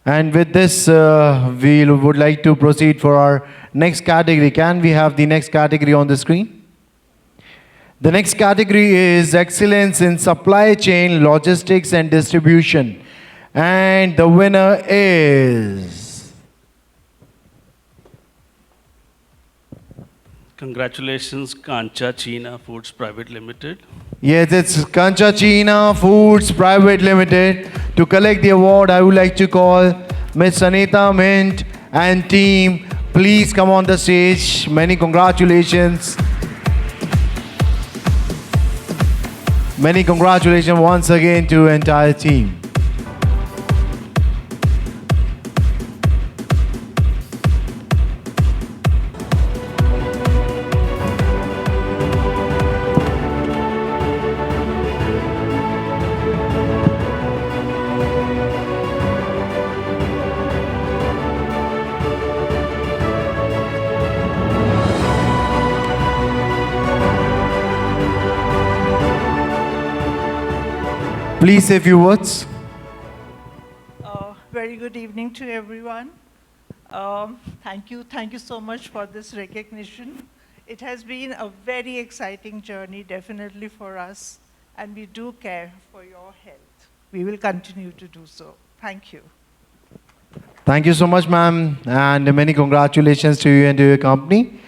And with this, we would like to proceed for our next category. Can we have the next category on the screen? The next category is Excellence in Supply Chain, Logistics and Distribution. And the winner is... Congratulations, Kancha Cheena Foods Private Limited. Yes, it's Kancha Cheena Foods Private Limited. To collect the award, I would like to call Ms. Anita Mint and team. Please come on the stage. Many congratulations. Many congratulations once again to entire team. Please say a few words. Very good evening to everyone. Thank you so much for this recognition. It has been a very exciting journey, definitely for us, and we do care for your health. We will continue to do so. Thank you. Thank you so much, ma'am, and many congratulations to you and to your company.